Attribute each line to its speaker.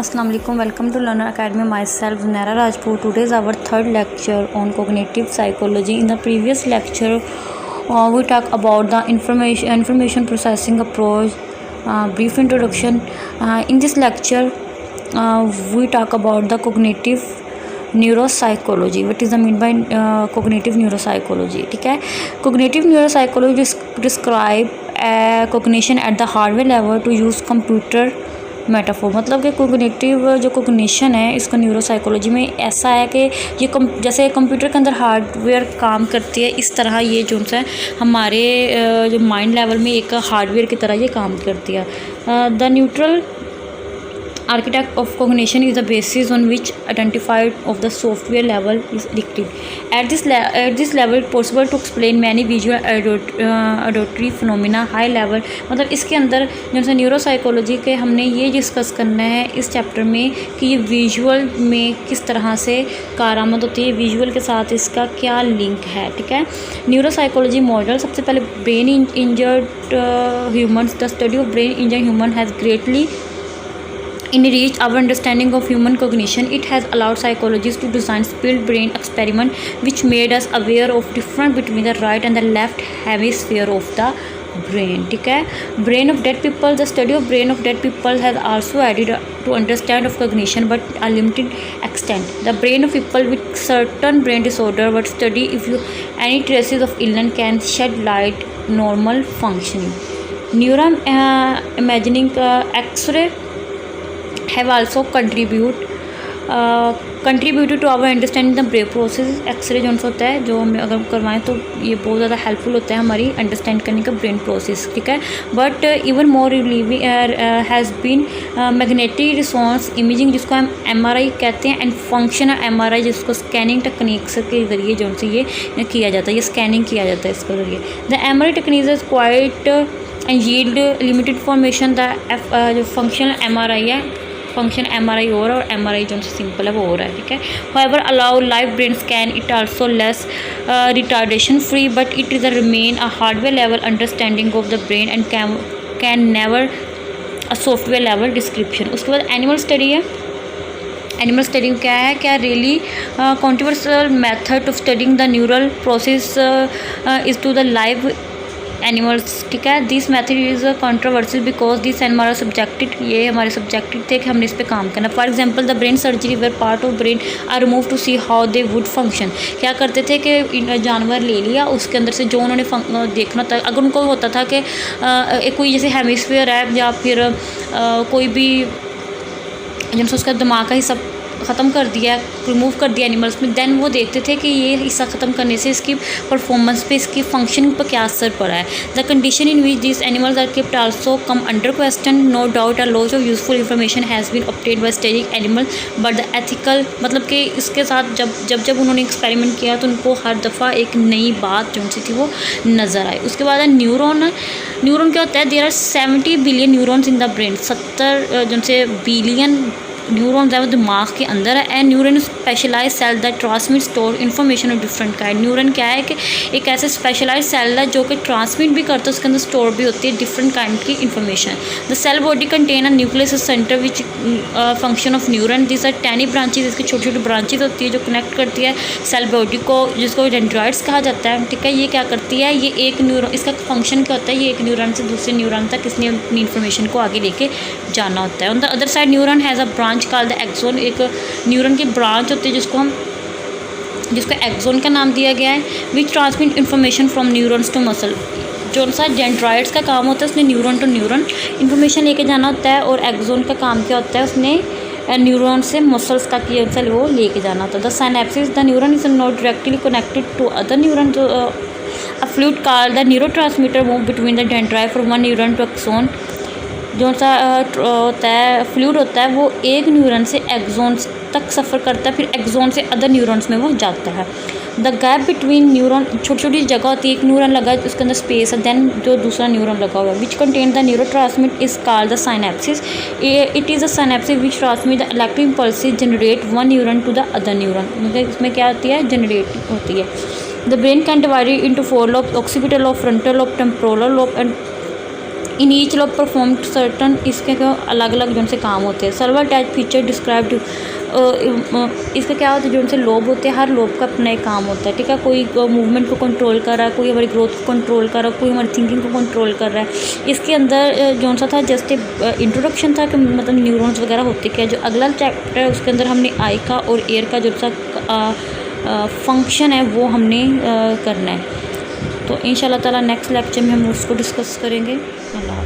Speaker 1: Assalamu alaikum. Welcome to Learner Academy. Myself Zunaira Rajpoot. Today is our third lecture on cognitive psychology. In the previous lecture, we talk about the information processing approach. Brief introduction. In this lecture, we talk about the cognitive neuropsychology. What is the mean by cognitive neuropsychology? ठीक है, cognitive neuropsychology describe cognition at the hardware level to use computer metaphor. मतलब कि cognitive जो cognition है इसका neuropsychology में ऐसा है कि ये जैसे कंप्यूटर के अंदर हार्डवेयर काम करती है, इस तरह ये जो है हमारे जो माइंड लेवल में एक हार्डवेयर की तरह ये काम करती है। The neutral architect of cognition is the basis on which identified of the software level is erected. At this level it possible to explain many visual auditory phenomena high level। मतलब इसके अंदर जो है न्यूरोसाइकोलॉजी के हमने ये discuss करना है इस चैप्टर में कि ये विजुअल में किस तरह से कारआमद होती है, विजुअल के साथ इसका क्या लिंक है। ठीक है, न्यूरोसाइकोलॉजी मॉडल सबसे पहले brain injured humans. The study of brain injured human has greatly enriched our understanding of human cognition. It has allowed psychologists to design split brain experiment which made us aware of difference between the right and the left hemisphere of the brain. ठीक है, brain of dead people. The study of brain of dead people has also added to understand of cognition but a limited extent. The brain of people with certain brain disorder but study if you any traces of illness can shed light normal functioning. Neuron imagining X-ray have also contributed to our understanding the brain process. X-ray जो होता है जो हम अगर करवाएं तो ये बहुत ज़्यादा हेल्पफुल होता है हमारी अंडरस्टैंड करने का ब्रेन प्रोसेस। ठीक है, but even more relieving has been magnetic resonance imaging जिसको हम MRI कहते हैं एंड फंक्शनल MRI जिसको स्कैनिंग टेक्निक्स के ज़रिए जो से ये किया जाता है, ये स्कैनिंग किया जाता है इसके ज़रिए। The MRI technique is quiet and yield limited formation. The जो फंक्शनल MRI है, फंक्शन MRI और MRI जो सिंपल है वो हो रहा है। ठीक है, however allow live brain scan it also less retardation free but it is a remain a hardware level understanding of the brain and can never a software level description। उसके बाद एनिमल स्टडी है। Animal study क्या है, क्या really controversial method of studying the neural process is to the live animals. ठीक है, this method is controversial because this animal are subjected, ये हमारे सब्जेक्टेड थे कि हमने इस पर काम करना। For example the brain surgery where part of brain are remove to see how they would function. क्या करते थे कि जानवर ले लिया, उसके अंदर से जो उन्होंने देखना था, अगर उनको होता था कि कोई जैसे हेमिस्फीयर है या फिर कोई भी जैसे उसका दिमाग का हिस्सा ख़त्म कर दिया, रिमूव कर दिया एनिमल्स में, देन वो देखते थे कि ये हिस्सा ख़त्म करने से इसकी परफॉर्मेंस पे, इसकी फंक्शनिंग पर क्या असर पड़ा है। The condition in which this animals are kept also come under question. No doubt a lot of useful information has been obtained by studying animal but the ethical, मतलब कि इसके साथ जब उन्होंने एक्सपेरिमेंट किया तो उनको हर दफ़ा एक नई बात जो सी थी वो नज़र आई। उसके बाद न्यूरॉन क्या होता है, there are 70 billion neurons in the brain. 70 जो से बिलियन न्यूरॉन्स है वो दिमाग के अंदर है। And neuron specialise cell that transmit store information of different kind. Neuron क्या है कि एक ऐसे स्पेशलाइज सेल है जो कि ट्रांसमिट भी करता है, उसके अंदर स्टोर भी होती है डिफरेंट काइंड की information. The cell body contain a nucleus centre which function of neuron. This are tiny branches, इसकी छोटी छोटी ब्रांचेज होती है जो कनेक्ट करती है सेल बॉडी को, जिसको डेंड्राइट्स कहा जाता है। ठीक है, ये क्या करती है, ये एक न्यूरॉन, इसका फंक्शन क्या होता है, ये एक न्यूरॉन से दूसरे न्यूरॉन तक इसने अपनी इन्फॉर्मेशन को आगे लेके जाना होता है। On the other side neuron has a branch called the axon. एक न्यूरॉन की ब्रांच होती है जिसको एक्सोन का नाम दिया गया है। Which transmit information from neurons to muscle. जो सा डेंड्राइट्स का काम होता है उसने न्यूरॉन टू न्यूरॉन इन्फॉर्मेशन लेके जाना होता है, और एक्सोन का काम क्या होता है, उसने न्यूरॉन से मसल्स तक ये वो लेके जाना होता है। The synapsis, the neuron is not directly connected to other neuron. A fluid called the neurotransmitter move between the dendrite from one neuron to axon. जो सा होता है फ्लूइड होता है वो एक न्यूरॉन से एक्सोन्स तक सफ़र करता है, फिर एक्सोन से अदर न्यूरॉन्स में वो जाता है। द गैप बिटवीन न्यूरॉन, छोटी छोटी जगह होती है, एक न्यूरॉन लगा है उसके अंदर स्पेस है, देन जो दूसरा न्यूरॉन लगा हुआ है which contain the neurotransmit is called the synapsis. It is a synapsis which transmit the electric impulses generate one neuron to the other neuron. मतलब इसमें क्या होती है, जनरेट होती है। The brain can divide into 4 lobe, occipital lobe, frontal lobe, temporal lobe and in each lobe perform certain, इसके क्या अलग अलग जो से काम होते हैं। सर्वल अटैच फीचर डिस्क्राइब्ड, इसका क्या होता है, जो से लोब होते हैं, हर लोब का अपना एक काम होता है, ठीक है। कोई मूवमेंट को कंट्रोल कर रहा है, कोई हमारी ग्रोथ को कंट्रोल कर रहा है, कोई हमारी थिंकिंग को कंट्रोल कर रहा है। इसके अंदर जो सा था जस्ट इंट्रोडक्शन था कि मतलब न्यूरॉन्स वगैरह होते क्या। जो अगला चैप्टर है उसके अंदर हमने आई का और एयर का जो सा फंक्शन है वो हमने करना है। तो इंशाल्लाह ताला नेक्स्ट लेक्चर में हम उसको डिस्कस करेंगे। अल्लाह।